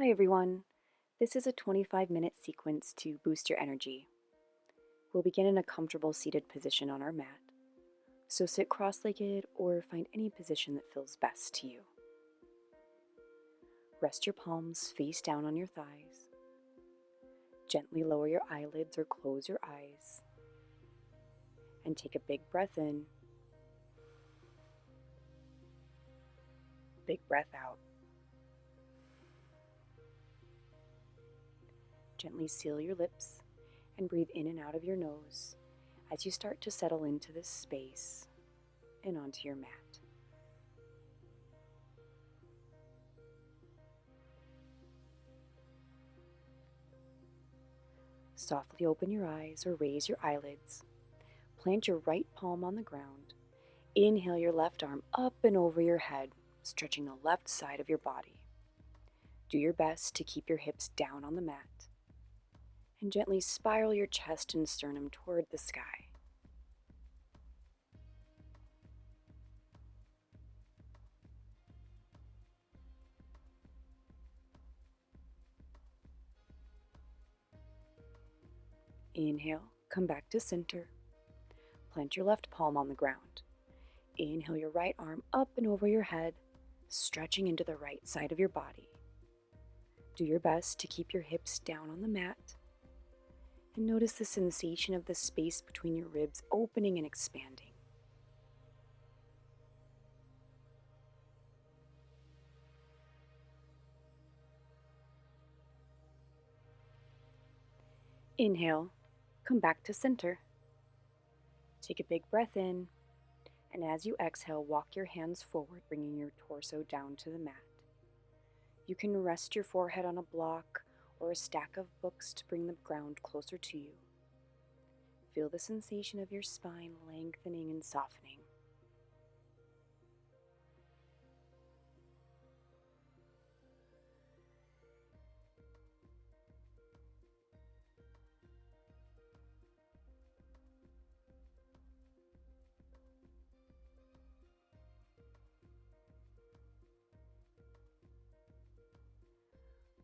Hi everyone. This is a 25-minute sequence to boost your energy. We'll begin in a comfortable seated position on our mat. So sit cross-legged or find any position that feels best to you. Rest your palms face down on your thighs. Gently lower your eyelids or close your eyes. And take a big breath in. Big breath out. Gently seal your lips and breathe in and out of your nose as you start to settle into this space and onto your mat. Softly open your eyes or raise your eyelids. Plant your right palm on the ground. Inhale your left arm up and over your head, stretching the left side of your body. Do your best to keep your hips down on the mat. And gently spiral your chest and sternum toward the sky. Inhale, come back to center. Plant your left palm on the ground. Inhale your right arm up and over your head, stretching into the right side of your body. Do your best to keep your hips down on the mat. And notice the sensation of the space between your ribs opening and expanding. Inhale, come back to center. Take a big breath in, and as you exhale, walk your hands forward, bringing your torso down to the mat. You can rest your forehead on a block or a stack of books to bring the ground closer to you. Feel the sensation of your spine lengthening and softening.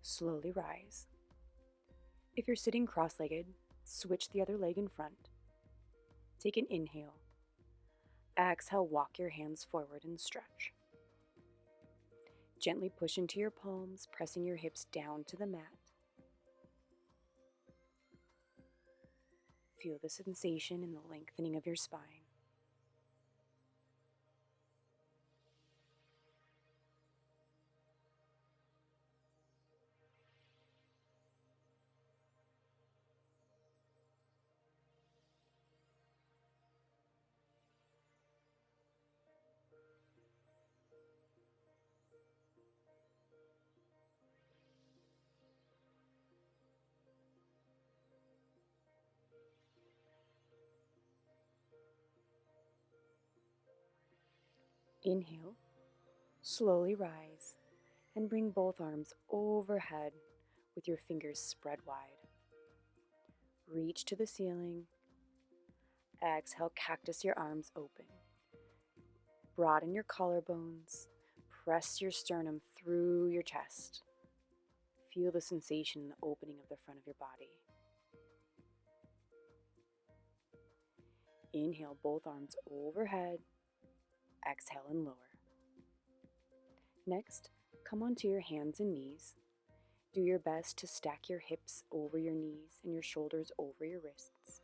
Slowly rise. If you're sitting cross-legged, switch the other leg in front. Take an inhale. Exhale, walk your hands forward and stretch. Gently push into your palms, pressing your hips down to the mat. Feel the sensation in the lengthening of your spine. Inhale, slowly rise, and bring both arms overhead with your fingers spread wide. Reach to the ceiling. Exhale, cactus your arms open. Broaden your collarbones. Press your sternum through your chest. Feel the sensation in the opening of the front of your body. Inhale, both arms overhead. Exhale and lower. Next, come onto your hands and knees. Do your best to stack your hips over your knees and your shoulders over your wrists.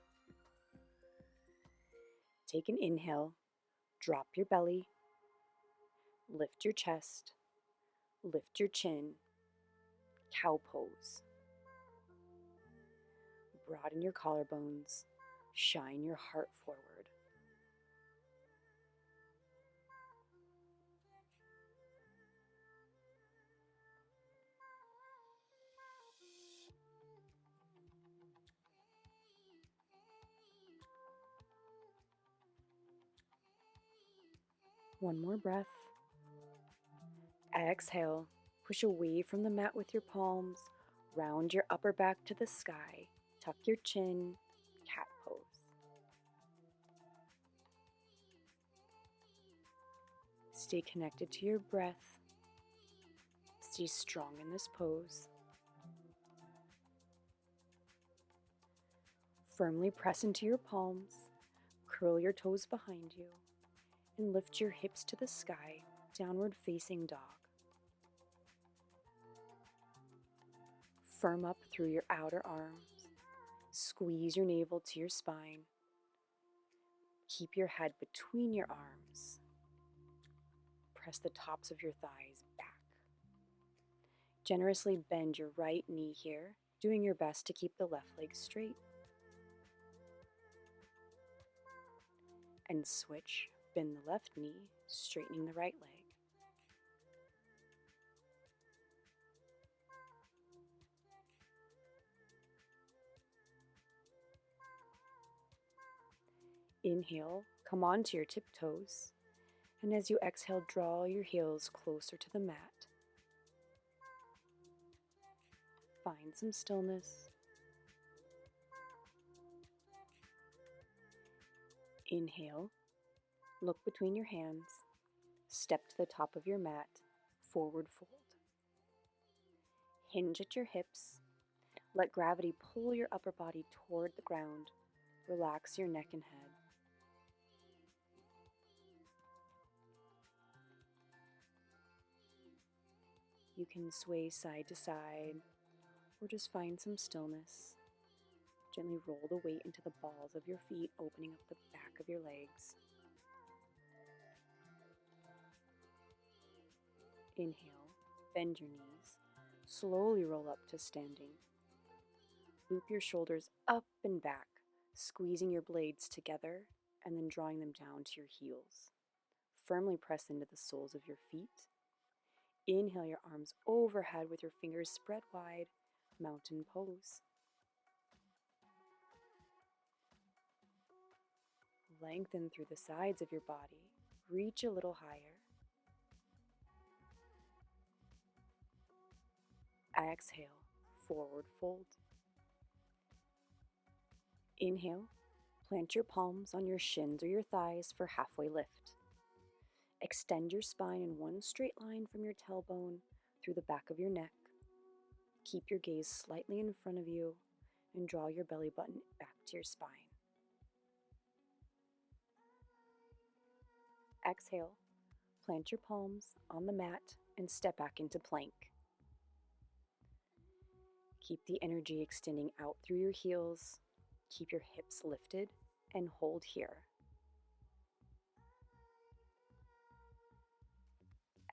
Take an inhale, drop your belly, lift your chest, lift your chin, cow pose. Broaden your collarbones, shine your heart forward. One more breath. Exhale, push away from the mat with your palms, round your upper back to the sky, tuck your chin, cat pose. Stay connected to your breath. Stay strong in this pose. Firmly press into your palms, curl your toes behind you, and lift your hips to the sky, downward facing dog. Firm up through your outer arms. Squeeze your navel to your spine. Keep your head between your arms. Press the tops of your thighs back. Generously bend your right knee here, doing your best to keep the left leg straight. And switch, bend the left knee, straightening the right leg. Inhale, come onto your tiptoes, and as you exhale, draw your heels closer to the mat. Find some stillness. Inhale, look between your hands, step to the top of your mat, forward fold. Hinge at your hips. Let gravity pull your upper body toward the ground. Relax your neck and head. You can sway side to side or just find some stillness. Gently roll the weight into the balls of your feet, opening up the back of your legs. Inhale, bend your knees. Slowly roll up to standing. Loop your shoulders up and back, squeezing your blades together and then drawing them down to your heels. Firmly press into the soles of your feet. Inhale your arms overhead with your fingers spread wide, mountain pose. Lengthen through the sides of your body. Reach a little higher. Exhale, forward fold. Inhale, plant your palms on your shins or your thighs for halfway lift. Extend your spine in one straight line from your tailbone through the back of your neck. Keep your gaze slightly in front of you and draw your belly button back to your spine. Exhale, plant your palms on the mat and step back into plank. Keep the energy extending out through your heels. Keep your hips lifted and hold here.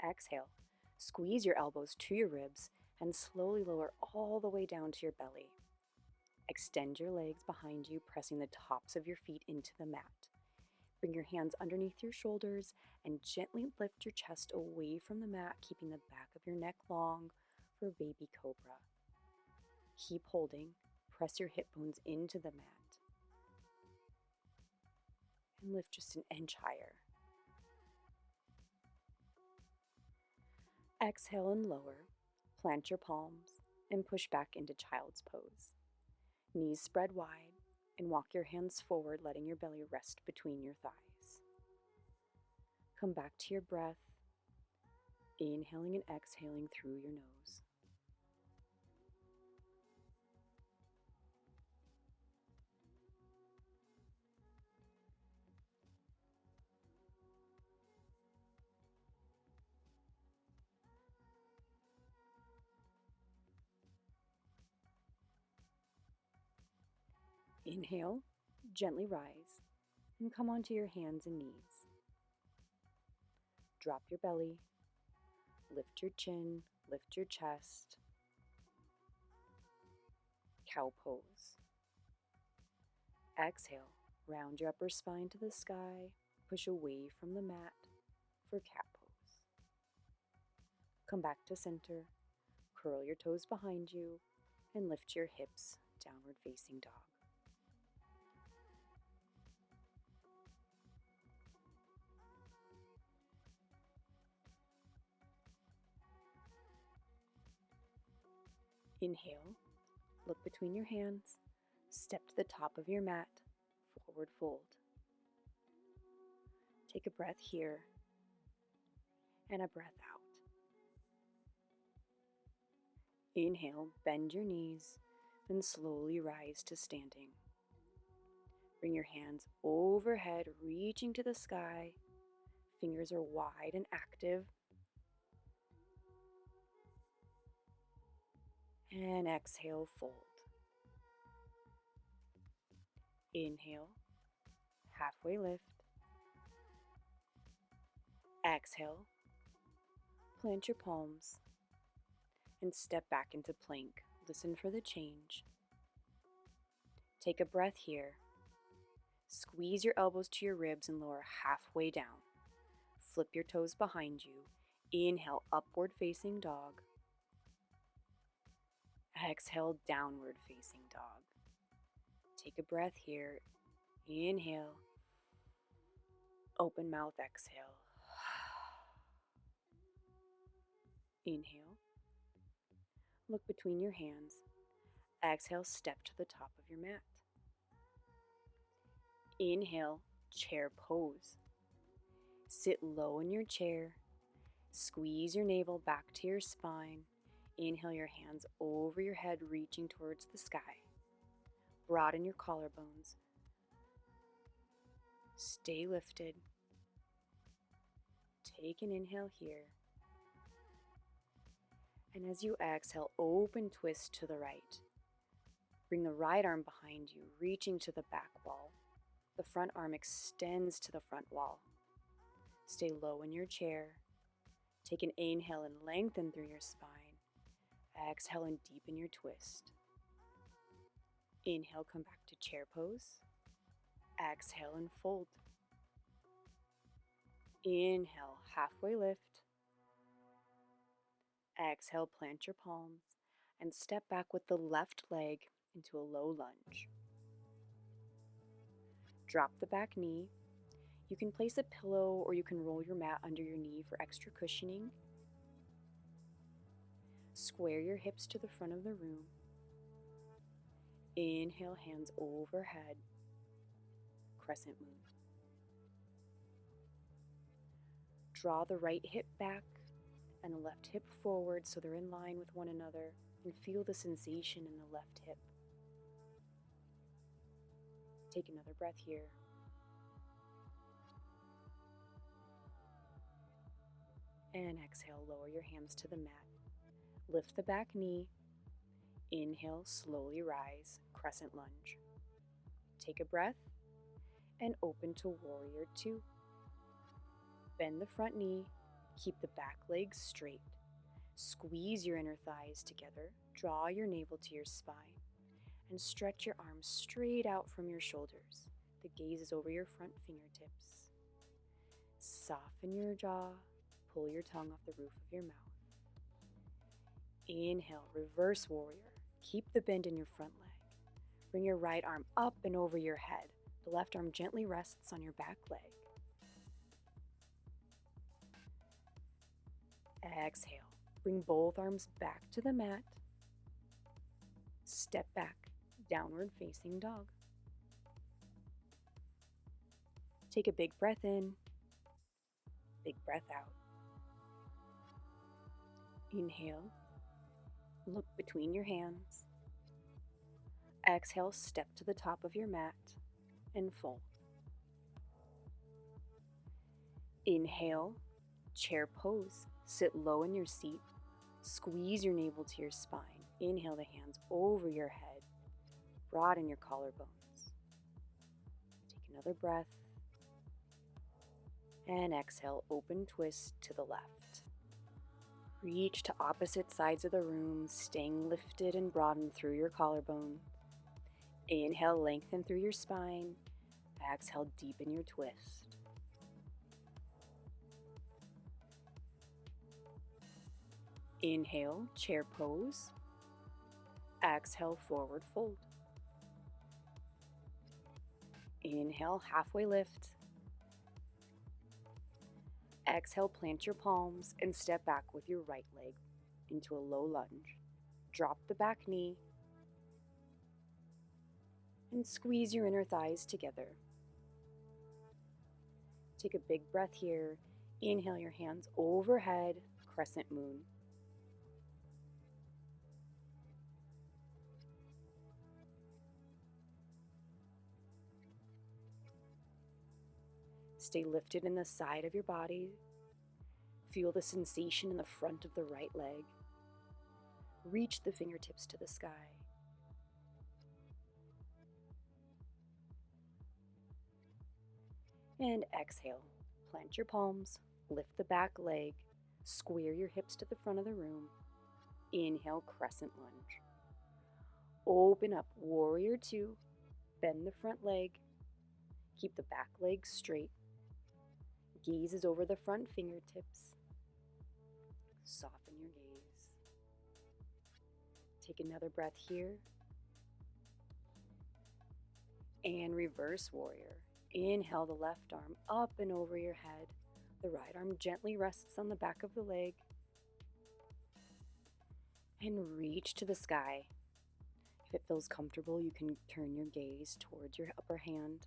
Exhale, squeeze your elbows to your ribs and slowly lower all the way down to your belly. Extend your legs behind you, pressing the tops of your feet into the mat. Bring your hands underneath your shoulders and gently lift your chest away from the mat, keeping the back of your neck long for baby cobra. Keep holding. Press your hip bones into the mat. And lift just an inch higher. Exhale and lower. Plant your palms and push back into child's pose. Knees spread wide and walk your hands forward, letting your belly rest between your thighs. Come back to your breath, inhaling and exhaling through your nose. Inhale, gently rise, and come onto your hands and knees. Drop your belly, lift your chin, lift your chest. Cow pose. Exhale, round your upper spine to the sky, push away from the mat for cat pose. Come back to center, curl your toes behind you, and lift your hips, downward facing dog. Inhale, look between your hands, step to the top of your mat, forward fold. Take a breath here and a breath out. Inhale, bend your knees, then slowly rise to standing. Bring your hands overhead, reaching to the sky. Fingers are wide and active. And exhale, fold. Inhale, halfway lift. Exhale, plant your palms and step back into plank. Listen for the change. Take a breath here. Squeeze your elbows to your ribs and lower halfway down. Flip your toes behind you. Inhale, upward facing dog. Exhale, downward facing dog. Take a breath here. Inhale. Open mouth, exhale. Inhale. Look between your hands. Exhale, step to the top of your mat. Inhale, chair pose. Sit low in your chair. Squeeze your navel back to your spine. Inhale your hands over your head, reaching towards the sky. Broaden your collarbones. Stay lifted. Take an inhale here. And as you exhale, open twist to the right. Bring the right arm behind you, reaching to the back wall. The front arm extends to the front wall. Stay low in your chair. Take an inhale and lengthen through your spine. Exhale and deepen your twist. Inhale, come back to chair pose. Exhale and fold. Inhale, halfway lift. Exhale, plant your palms and step back with the left leg into a low lunge. Drop the back knee. You can place a pillow or you can roll your mat under your knee for extra cushioning. Square your hips to the front of the room. Inhale, hands overhead. Crescent moon. Draw the right hip back and the left hip forward so they're in line with one another, and feel the sensation in the left hip. Take another breath here. And exhale, lower your hands to the mat. Lift the back knee. Inhale, slowly rise, crescent lunge. Take a breath and open to warrior two. Bend the front knee, keep the back leg straight. Squeeze your inner thighs together, draw your navel to your spine, and stretch your arms straight out from your shoulders. The gaze is over your front fingertips. Soften your jaw, pull your tongue off the roof of your mouth. Inhale, reverse warrior. Keep the bend in your front leg. Bring your right arm up and over your head. The left arm gently rests on your back leg. Exhale. Bring both arms back to the mat. Step back, downward facing dog. Take a big breath in, big breath out. Inhale, look between your hands. Exhale, step to the top of your mat and fold. Inhale, chair pose. Sit low in your seat. Squeeze your navel to your spine. Inhale the hands over your head. Broaden your collarbones. Take another breath. And exhale, open twist to the left. Reach to opposite sides of the room, staying lifted and broadened through your collarbone. Inhale, lengthen through your spine. Exhale, deepen your twist. Inhale, chair pose. Exhale, forward fold. Inhale, halfway lift. Exhale, plant your palms and step back with your right leg into a low lunge. Drop the back knee and squeeze your inner thighs together. Take a big breath here. Inhale your hands overhead, crescent moon. Stay lifted in the side of your body. Feel the sensation in the front of the right leg. Reach the fingertips to the sky. And exhale. Plant your palms, lift the back leg, square your hips to the front of the room. Inhale, crescent lunge. Open up, warrior two. Bend the front leg. Keep the back leg straight. Gaze is over the front fingertips. Soften your gaze. Take another breath here. And reverse warrior. Inhale the left arm up and over your head. The right arm gently rests on the back of the leg. And reach to the sky. If it feels comfortable, you can turn your gaze towards your upper hand.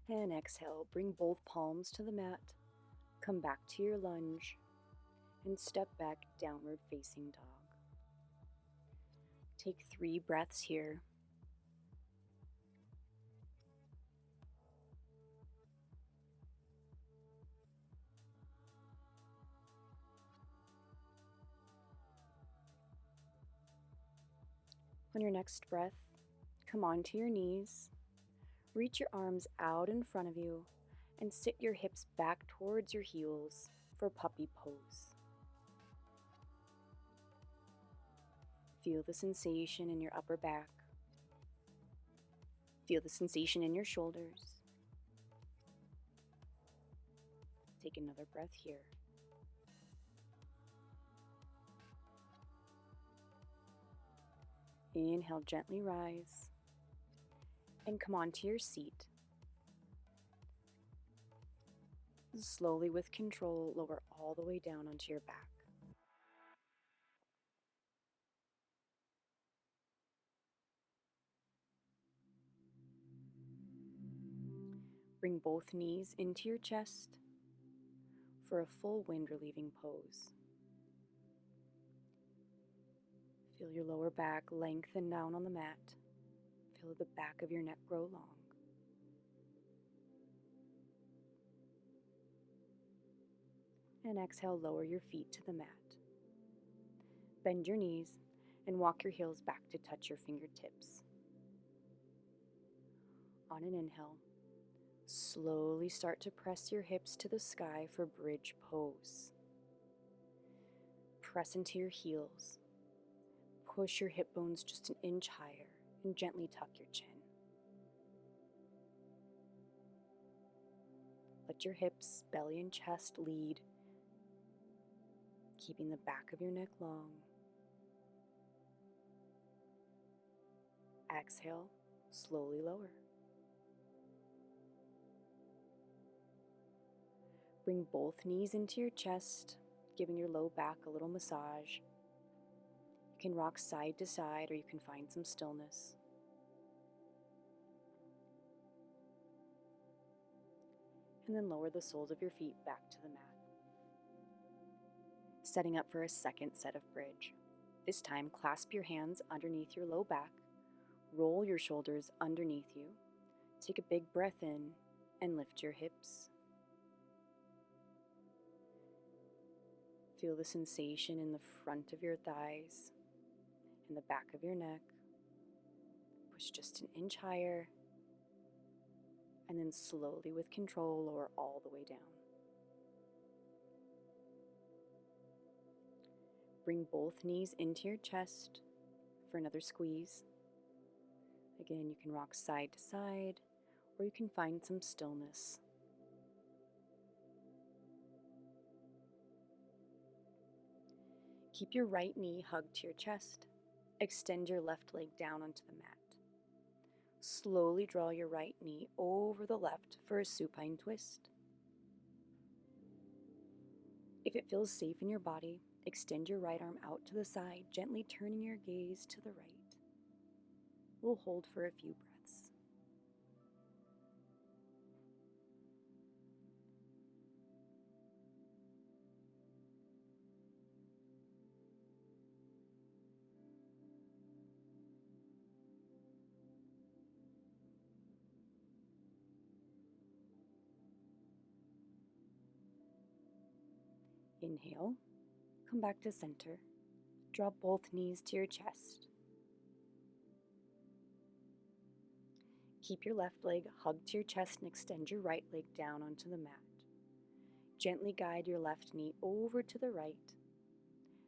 And exhale, bring both palms to the mat. Come back to your lunge and step back, downward facing dog. Take 3 breaths here. On your next breath, come onto your knees. Reach your arms out in front of you and sit your hips back towards your heels for puppy pose. Feel the sensation in your upper back. Feel the sensation in your shoulders. Take another breath here. Inhale, gently rise and come onto your seat. Slowly, with control, lower all the way down onto your back. Bring both knees into your chest for a full wind relieving pose. Feel your lower back lengthen down on the mat. Feel the back of your neck grow long. And exhale, lower your feet to the mat. Bend your knees and walk your heels back to touch your fingertips. On an inhale, slowly start to press your hips to the sky for bridge pose. Press into your heels. Push your hip bones just an inch higher and gently tuck your chin. Let your hips, belly, and chest lead, keeping the back of your neck long. Exhale, slowly lower. Bring both knees into your chest, giving your low back a little massage. You can rock side to side, or you can find some stillness. And then lower the soles of your feet back to the mat. Setting up for a second set of bridge. This time, clasp your hands underneath your low back, roll your shoulders underneath you, take a big breath in, and lift your hips. Feel the sensation in the front of your thighs, in the back of your neck. Push just an inch higher, and then slowly, with control, lower all the way down. Bring both knees into your chest for another squeeze. Again, you can rock side to side, or you can find some stillness. Keep your right knee hugged to your chest. Extend your left leg down onto the mat. Slowly draw your right knee over the left for a supine twist. If it feels safe in your body, extend your right arm out to the side, gently turning your gaze to the right. We'll hold for a few breaths. Inhale, come back to center. Draw both knees to your chest. Keep your left leg hugged to your chest and extend your right leg down onto the mat. Gently guide your left knee over to the right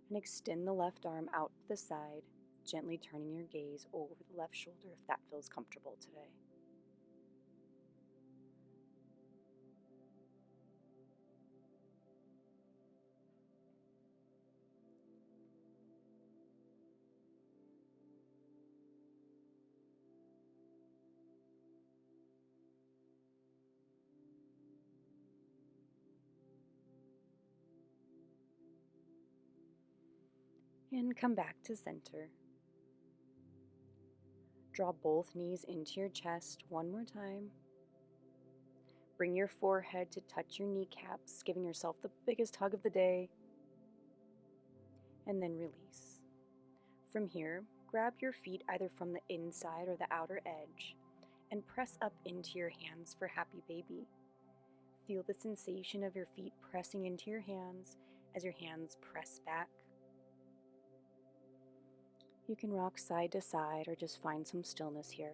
and extend the left arm out to the side, gently turning your gaze over the left shoulder if that feels comfortable today. And come back to center. Draw both knees into your chest one more time. Bring your forehead to touch your kneecaps, giving yourself the biggest hug of the day. And then release. From here, grab your feet either from the inside or the outer edge and press up into your hands for happy baby. Feel the sensation of your feet pressing into your hands as your hands press back. You can rock side to side or just find some stillness here.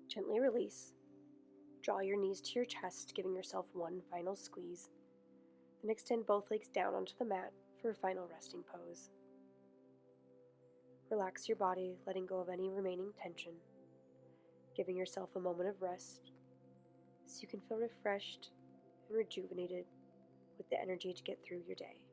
Gently release. Draw your knees to your chest, giving yourself one final squeeze. Then extend both legs down onto the mat for a final resting pose. Relax your body, letting go of any remaining tension, giving yourself a moment of rest so you can feel refreshed and rejuvenated with the energy to get through your day.